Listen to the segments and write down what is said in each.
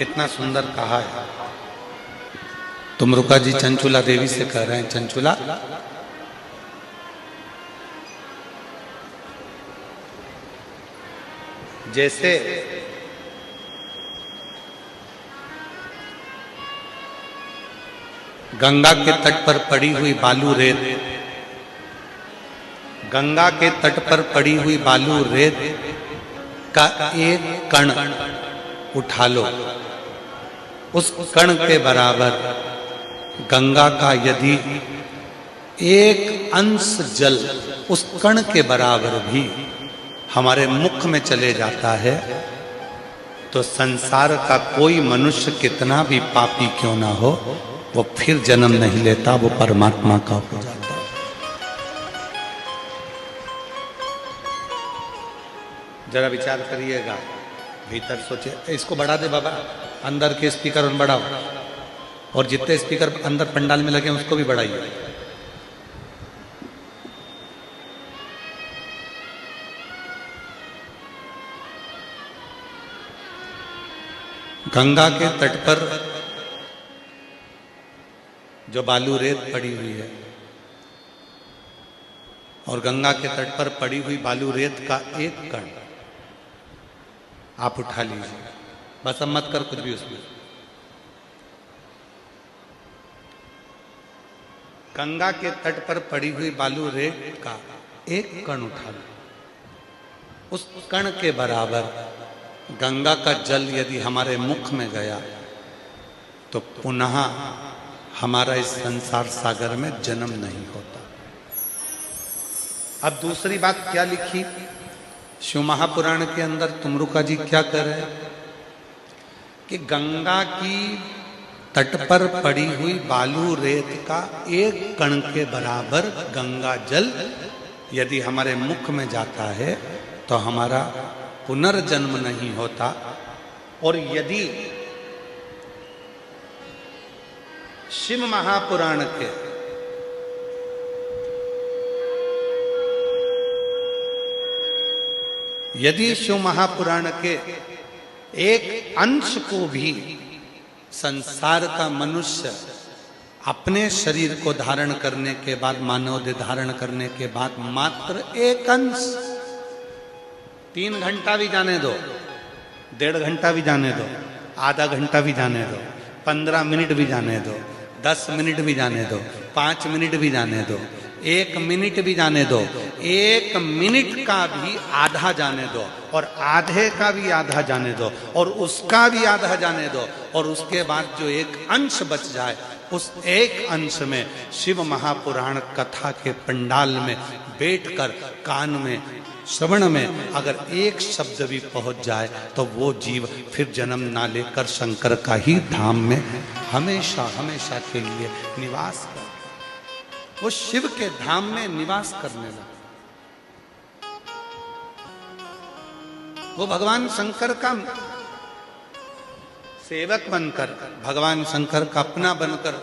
कितना सुंदर कहा है। तुमरुका जी चंचुला देवी से कह रहे हैं, चंचुला जैसे गंगा के तट पर पड़ी हुई बालू रेत, गंगा के तट पर पड़ी हुई बालू रेत का एक कण उठा लो, उस कण के बराबर गंगा का यदि एक अंश जल उस कण के बराबर भी हमारे मुख में चले जाता है, तो संसार का कोई मनुष्य कितना भी पापी क्यों ना हो, वो फिर जन्म नहीं लेता, वो परमात्मा का हो जाता है। जरा विचार करिएगा, भीतर सोचे। इसको बढ़ा दे बाबा, अंदर के स्पीकर उन बढ़ाओ, और जितने स्पीकर अंदर पंडाल में लगे उसको भी बढ़ाइए। गंगा के तट पर जो बालू रेत पड़ी हुई है, और गंगा के तट पर पड़ी हुई बालू रेत का एक कण आप उठा लीजिए, बस अब मत कर कुछ भी उसमें। गंगा के तट पर पड़ी हुई बालू रेत का एक कण उठा लो, उस कण के बराबर गंगा का जल यदि हमारे मुख में गया तो पुनः हमारा इस संसार सागर में जन्म नहीं होता। अब दूसरी बात क्या लिखी शिव महापुराण के अंदर, तुमरुका जी क्या कर रहे हैं कि गंगा की तट पर पड़ी हुई बालू रेत का एक कण के बराबर गंगा जल यदि हमारे मुख में जाता है तो हमारा पुनर्जन्म नहीं होता। और यदि शिव महापुराण के शिव महापुराण के एक अंश को भी संसार का मनुष्य अपने शरीर को धारण करने के बाद, मानव देह धारण करने के बाद, मात्र एक अंश, 3 घंटा भी जाने दो, 1.5 घंटा भी जाने दो, आधा घंटा भी जाने दो, 15 मिनट भी जाने दो, 10 मिनट भी जाने दो, 5 मिनट भी जाने दो, 1 मिनट भी जाने दो, 1 मिनट का भी आधा जाने दो, और आधे का भी आधा जाने दो, और उसका भी आधा जाने दो, और उसके बाद जो एक अंश बच जाए, उस एक अंश में शिव महापुराण कथा के पंडाल में बैठकर कान में श्रवण में अगर एक शब्द भी पहुंच जाए तो वो जीव फिर जन्म ना लेकर शंकर का ही धाम में हमेशा हमेशा के लिए निवास कर, वो शिव के धाम में निवास करने लगा। वो भगवान शंकर का सेवक बनकर, भगवान शंकर का अपना बनकर,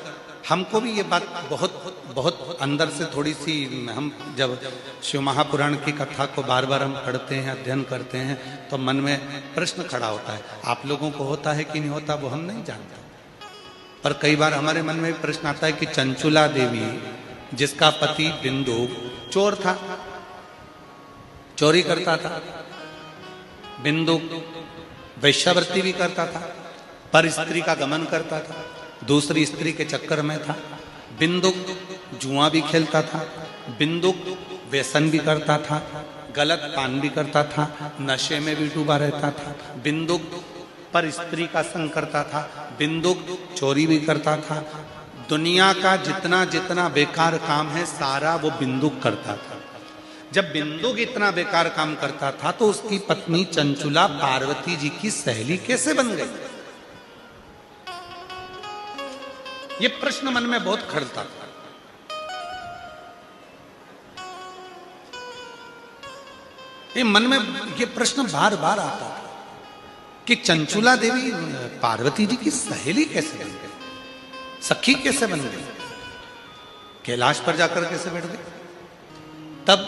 हमको भी ये बात बहुत बहुत अंदर से थोड़ी सी, हम जब शिव महापुराण की कथा को बार बार हम पढ़ते हैं, अध्ययन करते हैं, तो मन में प्रश्न खड़ा होता है। आप लोगों को होता है कि नहीं होता वो हम नहीं जानते, पर कई बार हमारे मन में प्रश्न आता है कि चंचुला देवी जिसका पति बिंदु चोर था, चोरी करता था, बिंदु वैश्यावृत्ति भी करता था, पर स्त्री का गमन करता था, दूसरी स्त्री के चक्कर में था, बिंदु जुआ भी खेलता था, बिंदु व्यसन भी करता था, गलत पान भी करता था, नशे में भी डूबा रहता था, बिंदु पर स्त्री का संग करता था, बिंदु चोरी भी करता था, दुनिया का जितना जितना बेकार काम है सारा वो बिंदु करता था। जब बिंदु इतना बेकार काम करता था तो उसकी पत्नी चंचुला पार्वती जी की सहेली कैसे बन गई? ये प्रश्न मन में बहुत खड़ता था। ये मन में ये प्रश्न बार बार आता था कि चंचुला देवी पार्वती जी की सहेली कैसे बन गई, सखी कैसे बन गई, कैलाश पर जाकर कैसे बैठ गई? तब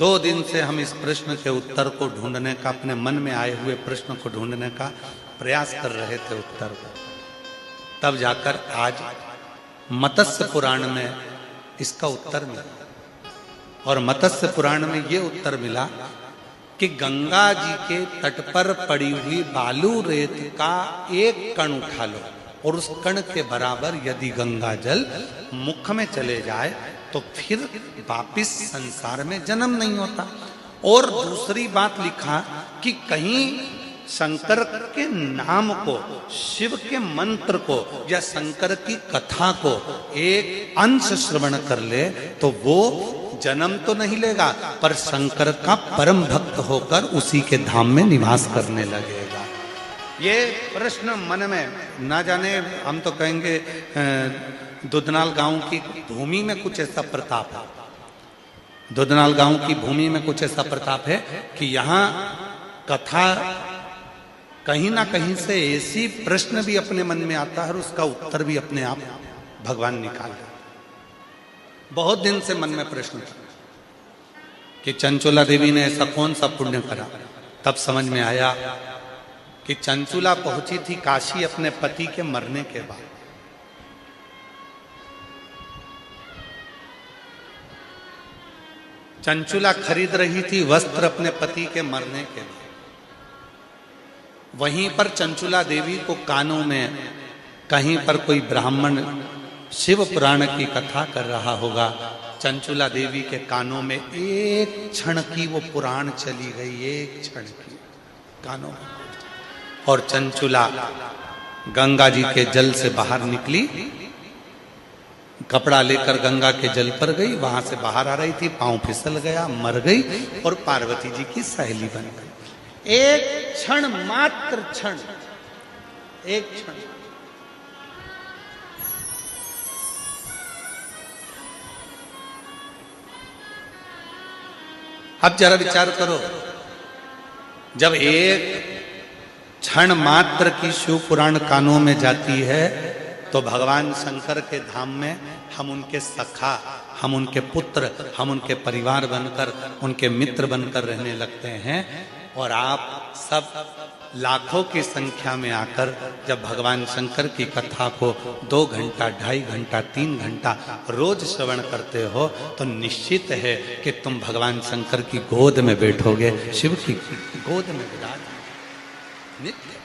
2 दिन से हम इस प्रश्न के उत्तर को ढूंढने का, अपने मन में आए हुए प्रश्न को ढूंढने का प्रयास कर रहे थे उत्तर को। तब जाकर आज मत्स्य पुराण में इसका उत्तर मिला। और मत्स्य पुराण में ये उत्तर मिला कि गंगा जी के तट पर पड़ी हुई बालू रेत का एक कण उठा लो और उस कण के बराबर यदि गंगा जल मुख में चले जाए तो फिर वापिस संसार में जन्म नहीं होता। और दूसरी बात लिखा कि कहीं शंकर के नाम को, शिव के मंत्र को या शंकर की कथा को एक अंश श्रवण कर ले तो वो जन्म तो नहीं लेगा पर शंकर का परम भक्त होकर उसी के धाम में निवास करने लगेगा। ये प्रश्न मन में, ना जाने हम तो कहेंगे दुधनाल गांव की भूमि में कुछ ऐसा प्रताप है, दुधनाल गांव की भूमि में कुछ ऐसा प्रताप है कि यहाँ कथा कहीं ना कहीं से ऐसी प्रश्न भी अपने मन में आता है और उसका उत्तर भी अपने आप भगवान निकाल देते। बहुत दिन से मन में प्रश्न था कि चंचुला देवी ने ऐसा कौन सा पुण्य करा। तब समझ में आया कि चंचुला पहुंची थी काशी अपने पति के मरने के बाद। चंचुला खरीद रही थी वस्त्र अपने पति के मरने के बाद। वहीं पर चंचुला देवी को कानों में कहीं पर कोई ब्राह्मण शिव पुराण की कथा कर रहा होगा। चंचुला देवी के कानों में एक क्षण की वो पुराण चली गई, एक क्षण की कानों में। और चंचुला गंगा जी के जल से बाहर निकली, कपड़ा लेकर गंगा के जल पर गई, वहां से बाहर आ रही थी, पांव फिसल गया, मर गई और पार्वती जी की सहेली बन गई। एक क्षण, मात्र क्षण, एक क्षण। अब जरा विचार करो, जब एक क्षण मात्र की शिव पुराण कानों में जाती है तो भगवान शंकर के धाम में हम उनके सखा, हम उनके पुत्र, हम उनके परिवार बनकर, उनके मित्र बनकर रहने लगते हैं। और आप सब लाखों की संख्या में आकर जब भगवान शंकर की कथा को 2 घंटा, 2.5 घंटा, 3 घंटा रोज श्रवण करते हो तो निश्चित है कि तुम भगवान शंकर की गोद में बैठोगे, शिव की गोद में विराज नित्य।